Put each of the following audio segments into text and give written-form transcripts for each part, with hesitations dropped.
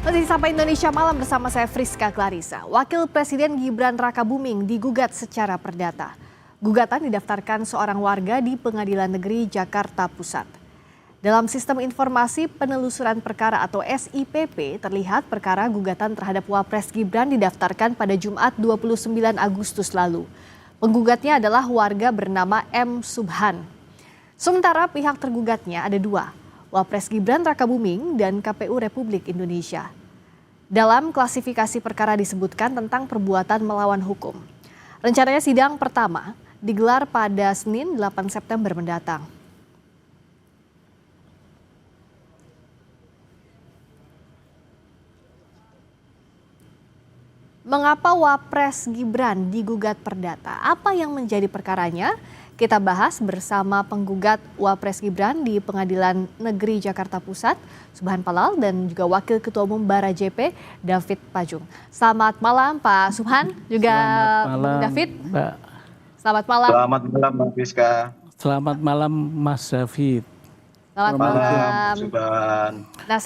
Masih sampai Indonesia Malam bersama saya Friska Clarissa. Wakil Presiden Gibran Rakabuming digugat secara perdata. Gugatan didaftarkan seorang warga di Pengadilan Negeri Jakarta Pusat. Dalam sistem informasi penelusuran perkara atau SIPP, terlihat perkara gugatan terhadap Wapres Gibran didaftarkan pada Jumat 29 Agustus lalu. Penggugatnya adalah warga bernama M. Subhan. Sementara pihak tergugatnya ada dua, Wapres Gibran Rakabuming dan KPU Republik Indonesia. Dalam klasifikasi perkara disebutkan tentang perbuatan melawan hukum. Rencananya sidang pertama digelar pada Senin 8 September mendatang. Mengapa Wapres Gibran digugat perdata? Apa yang menjadi perkaranya? Kita bahas bersama penggugat Wapres Gibran di Pengadilan Negeri Jakarta Pusat, Subhan Palal, dan juga Wakil Ketua Umum Bara JP, David Pajung. Selamat malam Pak Subhan, juga malam, David. Mbak. Selamat malam. Selamat malam Mbak Friska. Selamat malam Mas David. Selamat malam. Subhan. Nah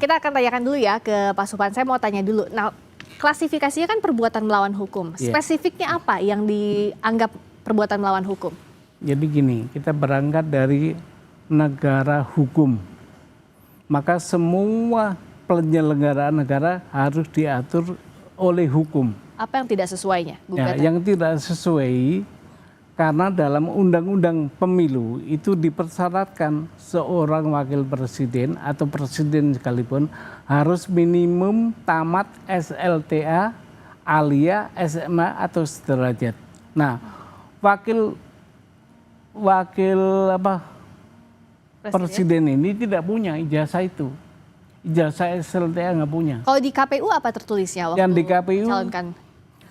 kita akan tanyakan dulu ya ke Pak Subhan. Saya mau tanya dulu. Nah, klasifikasinya kan perbuatan melawan hukum. Spesifiknya apa yang dianggap perbuatan melawan hukum? Jadi gini, kita berangkat dari negara hukum. Maka semua penyelenggaraan negara harus diatur oleh hukum. Apa yang tidak sesuainya? Ya, yang tidak sesuai karena dalam undang-undang pemilu itu dipersyaratkan seorang wakil presiden atau presiden sekalipun harus minimum tamat SLTA, alia, SMA atau sederajat. Nah, wakil presiden ini tidak punya ijazah itu. Ijazah SLTA nggak punya. Kalau di KPU apa tertulisnya waktu yang di KPU calonkan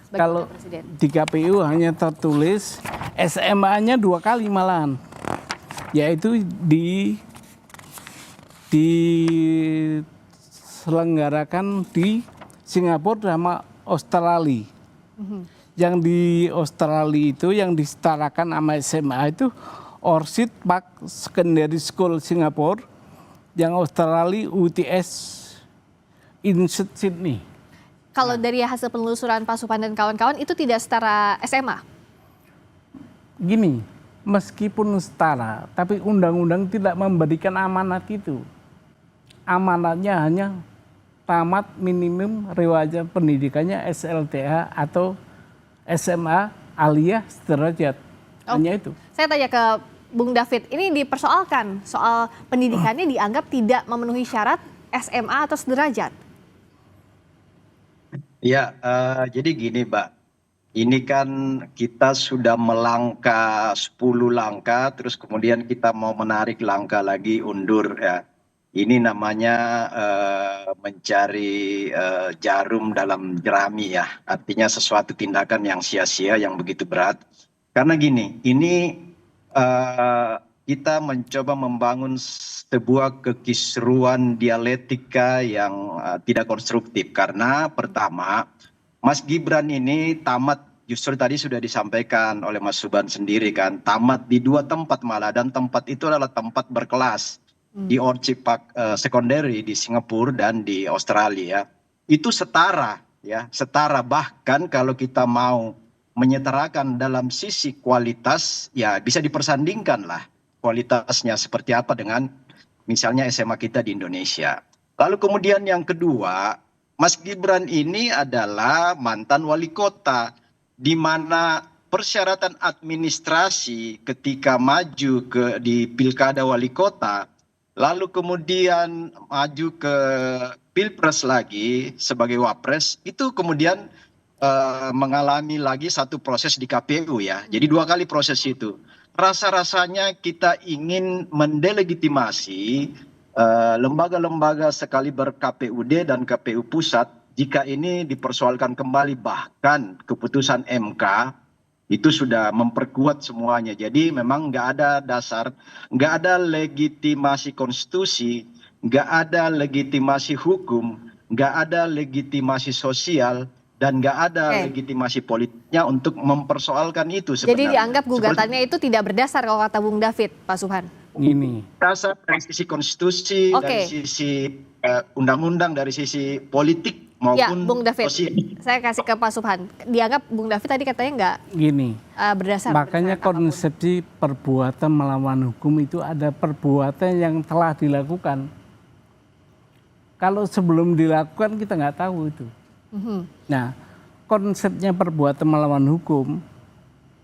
sebagai kalau presiden? Di KPU hanya tertulis SMA-nya 2 kali malahan, yaitu diselenggarakan di Singapura sama Australia. Yang di Australia itu yang disetarakan sama SMA itu Orchid Park Secondary School Singapura, yang Australia UTS Institute Sydney. Kalau dari hasil penelusuran Pak Subhan dan kawan-kawan itu tidak setara SMA? Gini, meskipun setara, tapi undang-undang tidak memberikan amanat itu. Amanatnya hanya tamat minimum riwayat pendidikannya SLTA atau SMA alia sederajat. Hanya itu. Saya tanya ke Bung David, ini dipersoalkan soal pendidikannya dianggap tidak memenuhi syarat SMA atau sederajat. Ya, jadi gini Mbak, ini kan kita sudah melangkah 10 langkah, terus kemudian kita mau menarik langkah lagi undur ya. Ini namanya mencari jarum dalam jerami ya, artinya sesuatu tindakan yang sia-sia, yang begitu berat. Karena gini, ini kita mencoba membangun sebuah kekisruan dialektika yang tidak konstruktif. Karena pertama, Mas Gibran ini tamat, justru tadi sudah disampaikan oleh Mas Subhan sendiri kan, tamat di 2 tempat malah, dan tempat itu adalah tempat berkelas. Di Orchid Park Secondary di Singapura dan di Australia. Itu setara ya, setara, bahkan kalau kita mau menyetarakan dalam sisi kualitas ya bisa dipersandingkan lah kualitasnya seperti apa dengan misalnya SMA kita di Indonesia. Lalu kemudian yang kedua, Mas Gibran ini adalah mantan wali kota, di mana persyaratan administrasi ketika maju di pilkada wali kota, lalu kemudian maju ke pilpres lagi sebagai wapres, itu kemudian mengalami lagi satu proses di KPU ya. Jadi 2 kali proses itu. Rasa-rasanya kita ingin mendelegitimasi lembaga-lembaga sekaliber KPUD dan KPU Pusat jika ini dipersoalkan kembali, bahkan keputusan MK itu sudah memperkuat semuanya. Jadi memang nggak ada dasar, nggak ada legitimasi konstitusi, nggak ada legitimasi hukum, nggak ada legitimasi sosial, dan nggak ada legitimasi politiknya untuk mempersoalkan itu sebenarnya. Jadi dianggap gugatannya itu tidak berdasar kalau kata Bung David, Pak Subhan? Ini Dasar dari sisi konstitusi, dari sisi undang-undang dari sisi politik Ya, maupun Bung David, sosial. saya kasih ke Pak Subhan. Dianggap Bung David tadi katanya nggak Gini, berdasar. makanya berdasarkan apapun. konsepsi perbuatan melawan hukum itu ada perbuatan yang telah dilakukan. Kalau sebelum dilakukan kita nggak tahu itu. Mhm. Nah, konsepnya perbuatan melawan hukum,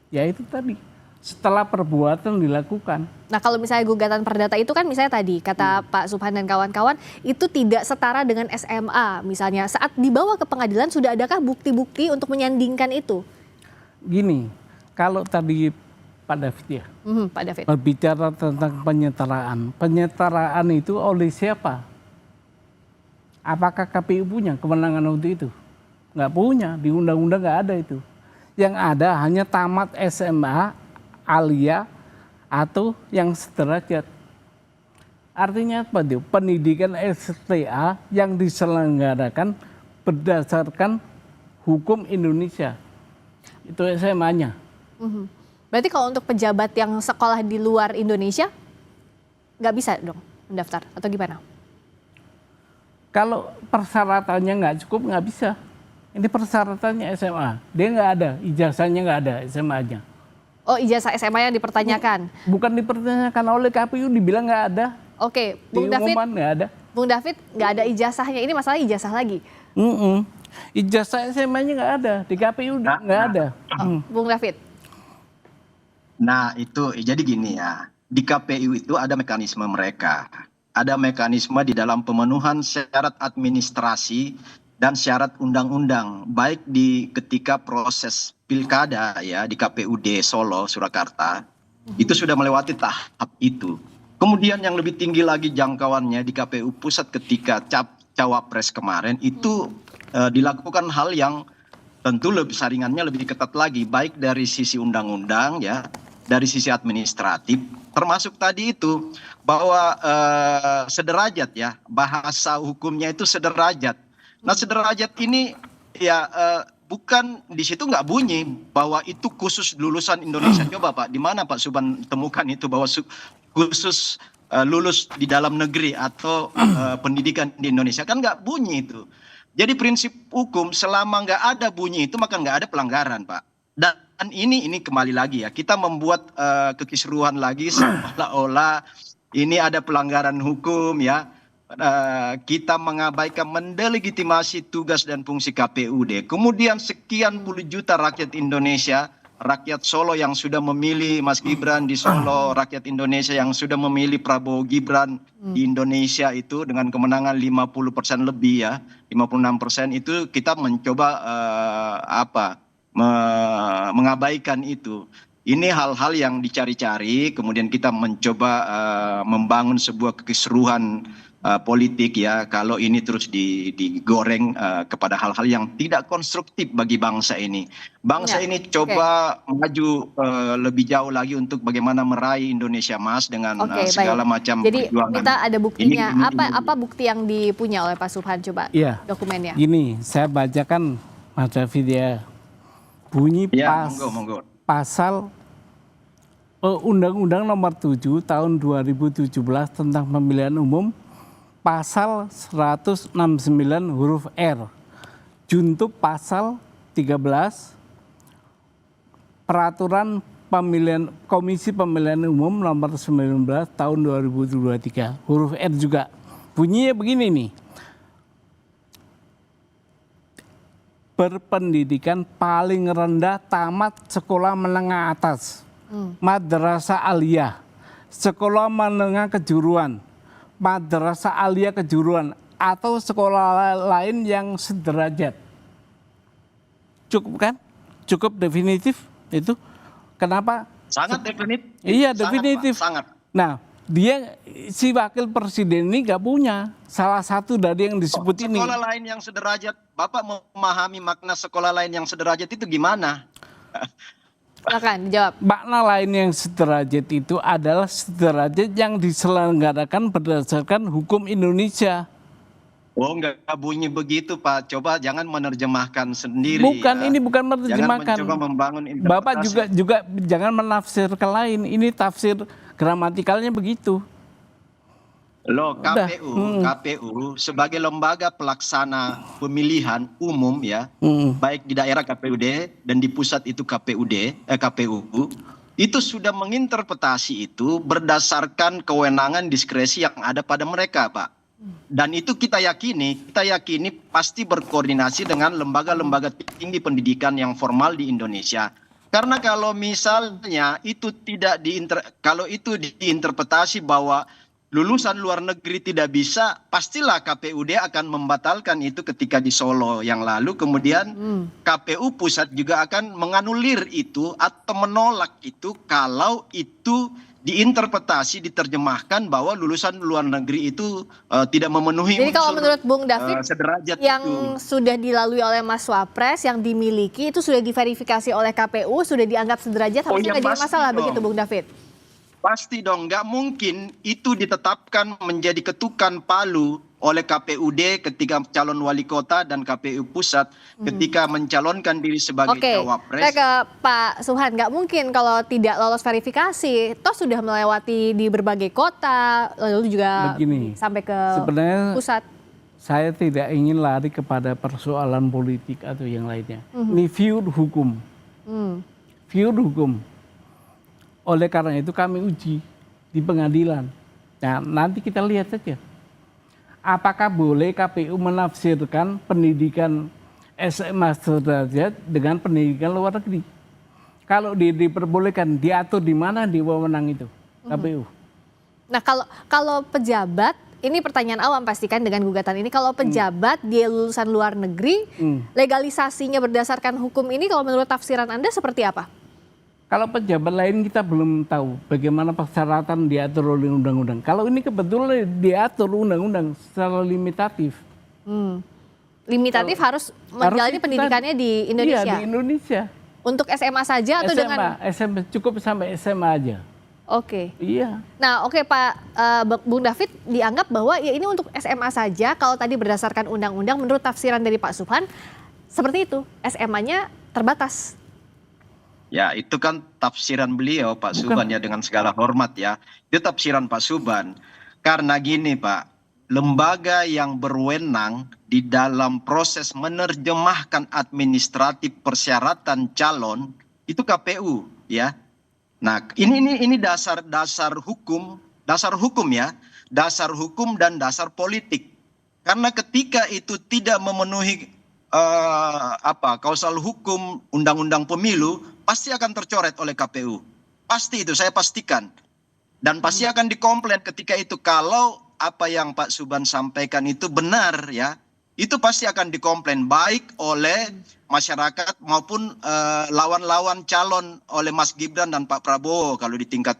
ya itu tadi, setelah perbuatan dilakukan. Nah, kalau misalnya gugatan perdata itu kan misalnya tadi kata Pak Subhan dan kawan-kawan itu tidak setara dengan SMA. Misalnya saat dibawa ke pengadilan sudah adakah bukti-bukti untuk menyandingkan itu? Gini, kalau tadi Pak David ya, Pak David. berbicara tentang penyetaraan. Penyetaraan itu oleh siapa? Apakah KPU punya kewenangan untuk itu? Nggak punya, di undang-undang nggak ada itu. Yang ada hanya tamat SMA, alia, atau yang sederajat. Artinya apa itu? Pendidikan STA yang diselenggarakan berdasarkan hukum Indonesia. Itu SMA-nya. Berarti kalau untuk pejabat yang sekolah di luar Indonesia nggak bisa dong mendaftar atau gimana? Kalau persyaratannya nggak cukup nggak bisa. Ini persyaratannya SMA. Dia nggak ada, ijazahnya nggak ada SMA-nya. Oh, ijazah SMA yang dipertanyakan. Bukan dipertanyakan oleh KPU, dibilang nggak ada. Oke, Bung David, Diumuman nggak ada. Bung David nggak ada ijazahnya. Ini masalah ijazah lagi. Ijazah SMA-nya nggak ada, di KPU nggak ada. Bung David. Nah, itu jadi gini ya. Di KPU itu ada mekanisme mereka. Ada mekanisme di dalam pemenuhan syarat administrasi dan syarat undang-undang, baik di ketika proses pilkada ya di KPUD Solo, Surakarta, itu sudah melewati tahap itu. Kemudian yang lebih tinggi lagi jangkauannya di KPU Pusat ketika Cawapres kemarin itu dilakukan hal yang tentu lebih saringannya lebih ketat lagi, baik dari sisi undang-undang ya, dari sisi administratif, termasuk tadi itu bahwa sederajat ya, bahasa hukumnya itu sederajat. Nah, sederajat ini ya bukan di situ nggak bunyi bahwa itu khusus lulusan Indonesia. Coba Pak, di mana Pak Subhan temukan itu bahwa khusus lulus di dalam negeri atau pendidikan di Indonesia, kan nggak bunyi itu. Jadi prinsip hukum selama nggak ada bunyi itu maka nggak ada pelanggaran Pak. Dan ini kembali lagi ya, kita membuat kekisruhan lagi seolah-olah ini ada pelanggaran hukum ya. Kita mengabaikan mendelegitimasi tugas dan fungsi KPUD. Kemudian sekian puluh juta rakyat Indonesia, rakyat Solo yang sudah memilih Mas Gibran di Solo, rakyat Indonesia yang sudah memilih Prabowo Gibran di Indonesia itu dengan kemenangan 50% lebih ya, 56% itu kita mencoba mengabaikan itu. Ini hal-hal yang dicari-cari, kemudian kita mencoba membangun sebuah kekisruhan politik ya, kalau ini terus digoreng kepada hal-hal yang tidak konstruktif bagi bangsa ini. Bangsa ini coba maju lebih jauh lagi untuk bagaimana meraih Indonesia Emas dengan segala macam Jadi perjuangan. kita ada buktinya. Apa bukti yang dipunya oleh Pak Subhan, coba dokumennya? Gini, saya bacakan Mas David ya. Bunyi monggo. Pasal Undang-Undang Nomor 7 Tahun 2017 tentang Pemilihan Umum, Pasal 169 huruf R, junto Pasal 13 Peraturan Pemilihan Komisi Pemilihan Umum Nomor 19 Tahun 2023 huruf R juga. Bunyinya begini nih. Berpendidikan paling rendah tamat sekolah menengah atas, madrasah aliyah, sekolah menengah kejuruan, madrasah aliyah kejuruan, atau sekolah lain yang sederajat. Cukup kan? Cukup definitif itu. Kenapa? Sangat definitif. Iya, definitif. Sangat. Nah, dia si wakil presiden ini gak punya salah satu dari yang disebut ini. Sekolah lain yang sederajat, Bapak memahami makna sekolah lain yang sederajat itu gimana? Silakan dijawab. Makna lain yang sederajat itu adalah sederajat yang diselenggarakan berdasarkan hukum Indonesia. Oh, enggak bunyi begitu Pak. Coba jangan menerjemahkan sendiri. Bukan, ya. ini bukan menerjemahkan. Jangan mencoba membangun interpretasi. Bapak juga jangan menafsirkan lain. Ini tafsir gramatikalnya begitu. Loh, Udah. KPU sebagai lembaga pelaksana pemilihan umum ya, baik di daerah KPUD dan di pusat itu KPU, itu sudah menginterpretasi itu berdasarkan kewenangan diskresi yang ada pada mereka, Pak. Dan itu kita yakini pasti berkoordinasi dengan lembaga-lembaga tinggi pendidikan yang formal di Indonesia. Karena kalau misalnya itu kalau itu diinterpretasi bahwa lulusan luar negeri tidak bisa, pastilah KPUD akan membatalkan itu ketika di Solo yang lalu. Kemudian KPU pusat juga akan menganulir itu atau menolak itu kalau itu diinterpretasi, diterjemahkan bahwa lulusan luar negeri itu tidak memenuhi Jadi kalau unsur menurut Bung David, sederajat yang itu. sudah dilalui oleh Mas Wapres, yang dimiliki itu sudah diverifikasi oleh KPU, sudah dianggap sederajat, harusnya nggak jadi pasti masalah dong. begitu Bung David? Pasti dong, nggak mungkin itu ditetapkan menjadi ketukan palu oleh KPUD ketika calon wali kota dan KPU pusat ketika mencalonkan diri sebagai Oke, cawapres. saya ke Pak Subhan, nggak mungkin kalau tidak lolos verifikasi, toh sudah melewati di berbagai kota, lalu juga Begini, sampai ke sebenarnya pusat. saya tidak ingin lari kepada persoalan politik atau yang lainnya. Ini view hukum. View hukum. Oleh karena itu kami uji di pengadilan. Nah, nanti kita lihat saja. Apakah boleh KPU menafsirkan pendidikan SMA sederajat dengan pendidikan luar negeri? Kalau diperbolehkan, diatur di mana di wewenang itu KPU? Nah, kalau pejabat, ini pertanyaan awam pastikan dengan gugatan ini, kalau pejabat dia lulusan luar negeri, legalisasinya berdasarkan hukum ini kalau menurut tafsiran Anda seperti apa? Kalau pejabat lain kita belum tahu bagaimana persyaratan diatur oleh undang-undang. Kalau ini kebetulan diatur undang-undang secara limitatif. Limitatif harus menjalani pendidikannya di Indonesia? Iya, di Indonesia. Untuk SMA saja atau dengan? SMA, cukup sampai SMA aja. Oke. Iya. Nah, oke Pak Bung David, dianggap bahwa ya ini untuk SMA saja. Kalau tadi berdasarkan undang-undang, menurut tafsiran dari Pak Subhan, seperti itu, SMA-nya terbatas. Ya, itu kan tafsiran beliau, Pak Subhan, ya, dengan segala hormat ya. Itu tafsiran Pak Subhan. Karena gini, Pak, lembaga yang berwenang di dalam proses menerjemahkan administratif persyaratan calon itu KPU, ya. Nah, ini dasar hukum ya, dasar hukum dan dasar politik. Karena ketika itu tidak memenuhi kausal hukum undang-undang pemilu, pasti akan tercoret oleh KPU. Pasti itu, saya pastikan. Dan pasti akan dikomplain ketika itu kalau apa yang Pak Subhan sampaikan itu benar ya. Itu pasti akan dikomplain baik oleh masyarakat maupun lawan-lawan calon oleh Mas Gibran dan Pak Prabowo kalau di tingkat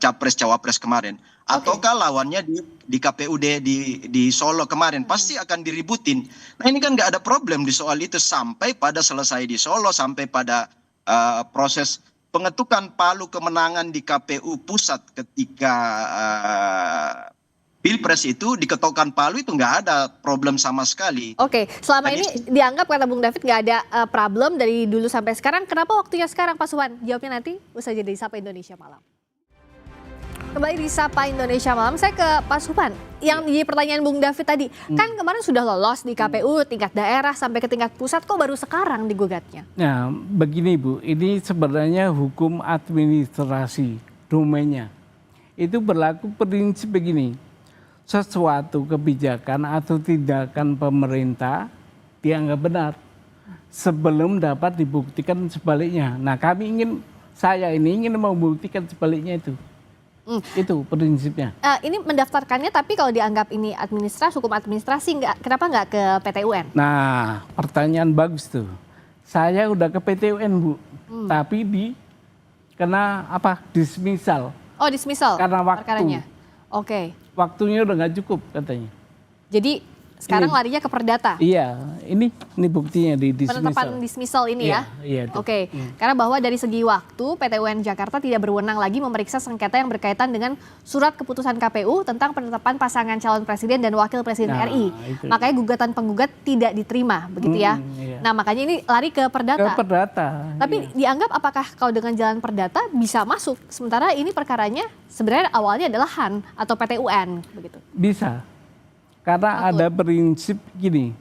capres-cawapres kemarin. Ataukah lawannya di KPUD di Solo kemarin pasti akan diributin. Nah ini kan nggak ada problem di soal itu sampai pada selesai di Solo, sampai pada proses pengetukan palu kemenangan di KPU pusat ketika Pilpres itu diketukkan palu itu nggak ada problem sama sekali. Oke, selama ini dianggap kata Bung David nggak ada problem dari dulu sampai sekarang. Kenapa waktunya sekarang Pak Subhan? Jawabnya nanti usai jeda di Sapa Indonesia Malam. Kembali di Sapa Indonesia Malam, saya ke Pak Subhan. Yang di pertanyaan Bung David tadi, kan kemarin sudah lolos di KPU tingkat daerah sampai ke tingkat pusat, kok baru sekarang digugatnya? Nah, begini Bu, ini sebenarnya hukum administrasi domainnya. Itu berlaku prinsip begini, sesuatu kebijakan atau tindakan pemerintah dianggap benar sebelum dapat dibuktikan sebaliknya. Nah, saya ingin membuktikan sebaliknya itu. Itu prinsipnya. Ini mendaftarkannya, tapi kalau dianggap ini hukum administrasi, kenapa nggak ke PT UN? Nah, pertanyaan bagus tuh. Saya udah ke PT UN Bu, tapi kena dismisal. Oh, dismisal? Karena waktu. Perkaranya. Oke. Waktunya udah nggak cukup katanya. Jadi sekarang larinya ke perdata. Iya, ini buktinya di Penetapan dismissal ini ya. Iya, itu. Oke, karena bahwa dari segi waktu PT UN Jakarta tidak berwenang lagi memeriksa sengketa yang berkaitan dengan surat keputusan KPU tentang penetapan pasangan calon presiden dan wakil presiden RI. Makanya gugatan penggugat tidak diterima, begitu ya. Iya. Nah, makanya ini lari ke perdata. Ke perdata. Tapi dianggap apakah kalau dengan jalan perdata bisa masuk? Sementara ini perkaranya sebenarnya awalnya adalah HAN atau PT UN begitu. Bisa. Karena ada prinsip gini,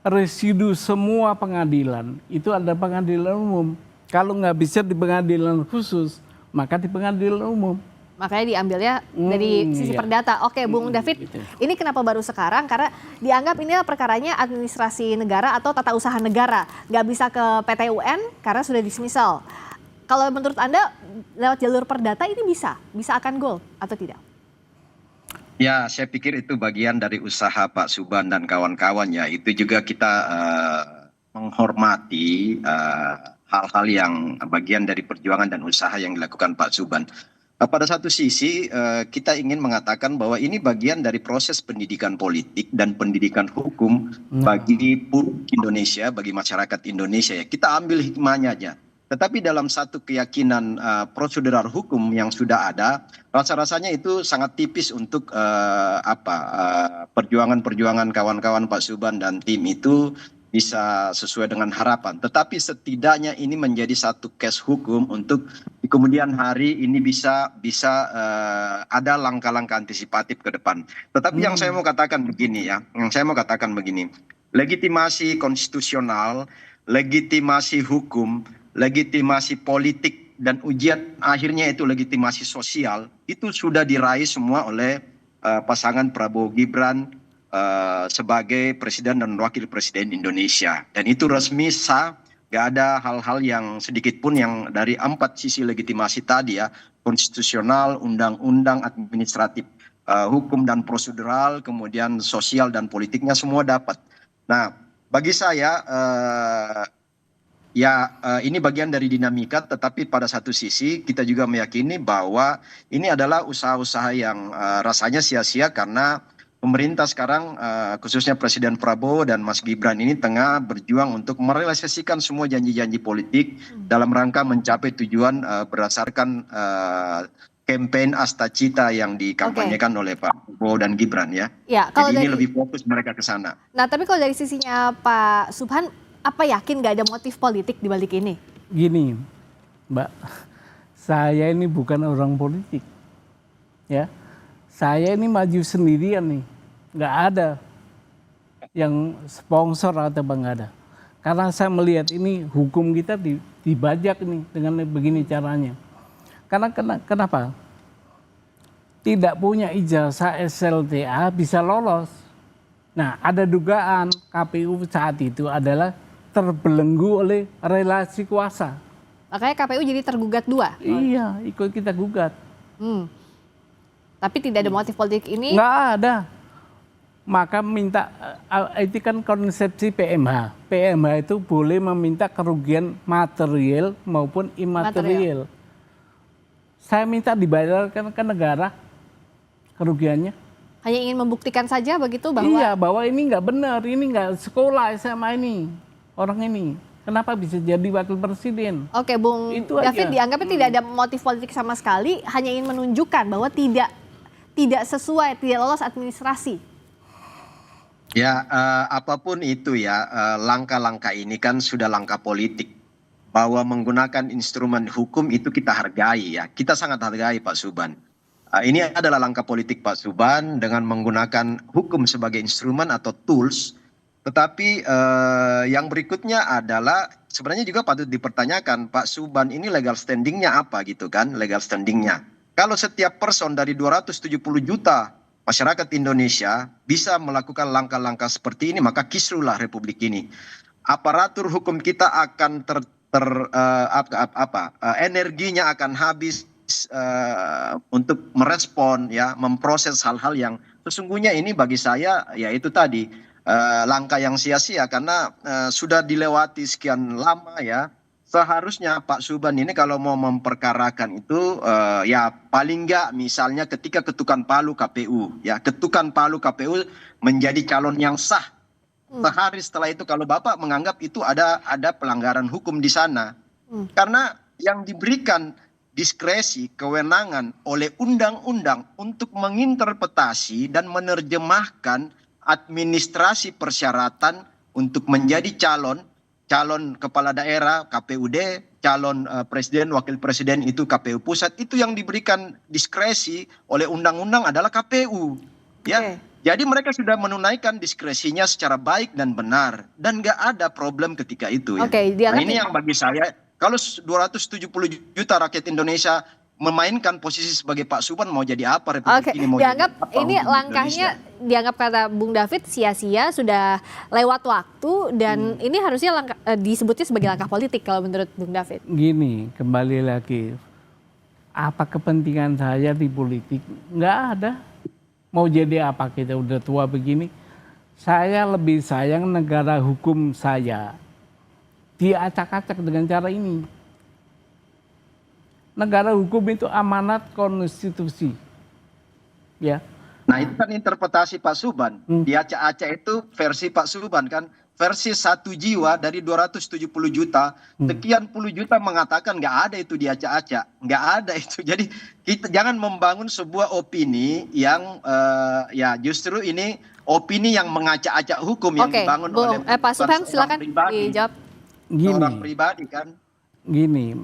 residu semua pengadilan itu ada pengadilan umum. Kalau nggak bisa di pengadilan khusus, maka di pengadilan umum. Makanya diambilnya dari sisi perdata. Oke, Bung David, gitu. ini kenapa baru sekarang? Karena dianggap ini perkaranya administrasi negara atau tata usaha negara. Nggak bisa ke PT UN karena sudah dismisal. Kalau menurut Anda lewat jalur perdata ini bisa akan gol atau tidak? Ya, saya pikir itu bagian dari usaha Pak Subhan dan kawan-kawannya. Itu juga kita menghormati hal-hal yang bagian dari perjuangan dan usaha yang dilakukan Pak Subhan. Pada satu sisi kita ingin mengatakan bahwa ini bagian dari proses pendidikan politik dan pendidikan hukum bagi publik Indonesia, bagi masyarakat Indonesia. Ya, kita ambil hikmahnya aja. Tetapi dalam satu keyakinan prosedural hukum yang sudah ada, rasa-rasanya itu sangat tipis untuk perjuangan-perjuangan kawan-kawan Pak Subhan dan tim itu bisa sesuai dengan harapan. Tetapi setidaknya ini menjadi satu case hukum untuk di kemudian hari ini bisa ada langkah-langkah antisipatif ke depan. Tetapi yang saya mau katakan begini ya, legitimasi konstitusional, legitimasi hukum, legitimasi politik dan ujian akhirnya itu legitimasi sosial itu sudah diraih semua oleh pasangan Prabowo Gibran sebagai presiden dan wakil presiden Indonesia, dan itu resmi sah, gak ada hal-hal yang sedikit pun yang dari 4 sisi legitimasi tadi ya, konstitusional, undang-undang, administratif, hukum dan prosedural, kemudian sosial dan politiknya semua dapat. Nah, bagi saya ini bagian dari dinamika, tetapi pada satu sisi kita juga meyakini bahwa ini adalah usaha-usaha yang rasanya sia-sia karena pemerintah sekarang khususnya Presiden Prabowo dan Mas Gibran ini tengah berjuang untuk merealisasikan semua janji-janji politik dalam rangka mencapai tujuan berdasarkan campaign Asta Cita yang dikampanyekan oleh Pak Prabowo dan Gibran ya. Kalau jadi ini lebih fokus mereka ke sana. Nah, tapi kalau dari sisinya Pak Subhan, apa yakin nggak ada motif politik di balik ini? Gini, Mbak, saya ini bukan orang politik, ya. Saya ini maju sendirian nih, nggak ada yang sponsor atau nggak ada. Karena saya melihat ini hukum kita dibajak nih dengan begini caranya. Karena kenapa? Tidak punya ijazah SLTA bisa lolos. Nah, ada dugaan KPU saat itu adalah terbelenggu oleh relasi kuasa. Makanya KPU jadi tergugat 2? Iya, ikut kita gugat. Tapi tidak ada motif politik ini? Nggak ada. Maka minta, itu kan konsepsi PMH. PMH itu boleh meminta kerugian material maupun imaterial. Saya minta dibayarkan ke negara kerugiannya. Hanya ingin membuktikan saja begitu bahwa? Iya, bahwa ini nggak benar, ini nggak sekolah SMA ini. Orang ini, kenapa bisa jadi wakil presiden? Oke, Bung David, dianggapnya tidak ada motif politik sama sekali, hanya ingin menunjukkan bahwa tidak sesuai, tidak lolos administrasi. Ya, apapun itu ya, langkah-langkah ini kan sudah langkah politik. Bahwa menggunakan instrumen hukum itu kita hargai ya, kita sangat hargai Pak Subhan. Ini adalah langkah politik Pak Subhan dengan menggunakan hukum sebagai instrumen atau tools. Tetapi yang berikutnya adalah sebenarnya juga patut dipertanyakan, Pak Subhan ini legal standingnya apa gitu kan, legal standingnya. Kalau setiap person dari 270 juta masyarakat Indonesia bisa melakukan langkah-langkah seperti ini, maka kisruhlah Republik ini. Aparatur hukum kita akan energinya akan habis untuk merespon ya, memproses hal-hal yang sesungguhnya ini bagi saya ya itu tadi langkah yang sia-sia karena sudah dilewati sekian lama ya, seharusnya Pak Subhan ini kalau mau memperkarakan itu ya paling enggak misalnya ketika ketukan palu KPU, ya ketukan palu KPU menjadi calon yang sah. Sehari setelah itu kalau Bapak menganggap itu ada pelanggaran hukum di sana. Karena yang diberikan diskresi, kewenangan oleh undang-undang untuk menginterpretasi dan menerjemahkan administrasi persyaratan untuk menjadi calon kepala daerah KPUD, calon presiden, wakil presiden itu KPU pusat, itu yang diberikan diskresi oleh undang-undang adalah KPU. Ya, jadi mereka sudah menunaikan diskresinya secara baik dan benar dan nggak ada problem ketika itu. Ya. Nah, ini yang bagi saya, kalau 270 juta rakyat Indonesia memainkan posisi sebagai Pak Subhan, mau jadi apa Republik ini? Mau dianggap jadi apa ini langkahnya Indonesia? Dianggap kata Bung David sia-sia, sudah lewat waktu dan ini harusnya disebutnya sebagai langkah politik kalau menurut Bung David. Gini, kembali lagi, apa kepentingan saya di politik? Nggak ada. Mau jadi apa, kita udah tua begini. Saya lebih sayang negara hukum saya diacak-acak dengan cara ini. Negara hukum itu amanat konstitusi. Ya. Nah, itu kan interpretasi Pak Subhan. Diacak-acak itu versi Pak Subhan kan. Versi satu jiwa dari 270 juta, sekian puluh juta mengatakan nggak ada itu diacak-acak. Nggak ada itu. Jadi kita jangan membangun sebuah opini yang ya justru ini opini yang mengacak-acak hukum yang dibangun oleh Pak Subhan, silakan dijawab. Orang pribadi kan. Gini,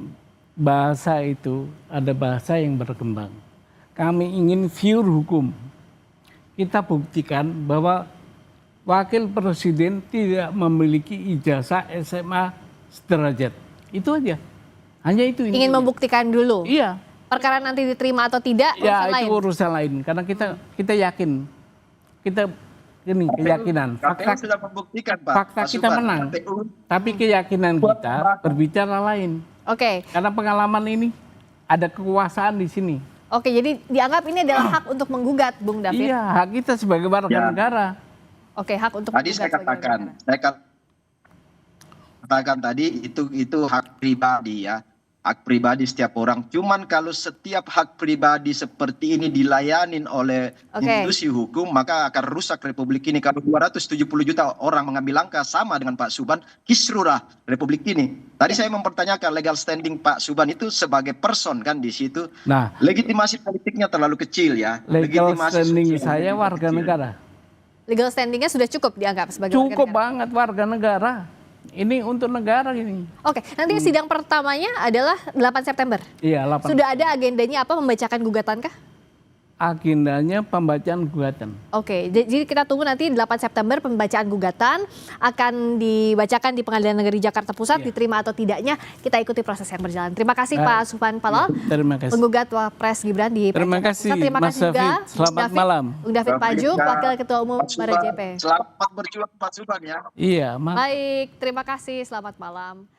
bahasa itu ada bahasa yang berkembang. Kami ingin pure hukum. Kita buktikan bahwa wakil presiden tidak memiliki ijazah SMA sederajat. Itu aja. Hanya itu. Ingin membuktikan dulu. Iya. Perkara nanti diterima atau tidak ya, urusan lain. Itu urusan lain. Karena kita yakin. Kita ini keyakinan. Fakta sudah membuktikan Pak. Fakta kita menang. Tapi keyakinan kita berbicara lain. Karena pengalaman ini ada kekuasaan di sini. Jadi dianggap ini adalah hak untuk menggugat, Bung David. Iya, hak kita sebagai warga negara. Hak untuk tadi saya katakan tadi itu hak pribadi ya. Hak pribadi setiap orang. Cuman kalau setiap hak pribadi seperti ini dilayanin oleh institusi hukum, maka akan rusak Republik ini. Kalau 270 juta orang mengambil langkah sama dengan Pak Subhan, kisruhlah Republik ini. Tadi saya mempertanyakan legal standing Pak Subhan itu sebagai person kan di situ. Nah, legitimasi politiknya terlalu kecil ya. Legal standing saya warga negara. Legal standingnya sudah cukup dianggap sebagai warga negara? Cukup banget warga negara. Ini untuk negara ini. Nanti sidang pertamanya adalah 8 September? Iya, 8. Sudah ada agendanya apa, membacakan gugatankah? Agendanya pembacaan gugatan. Jadi kita tunggu nanti 8 September pembacaan gugatan akan dibacakan di Pengadilan Negeri Jakarta Pusat, diterima atau tidaknya kita ikuti proses yang berjalan. Terima kasih Pak Subhan Palal, penggugat Wapres Gibran di Terima kasih Mas David, selamat malam. Bung David Pajuk, Wakil Ketua Umum Barajp. Selamat berjuang Pak Subhan ya. Iya, Baik, terima kasih, selamat malam.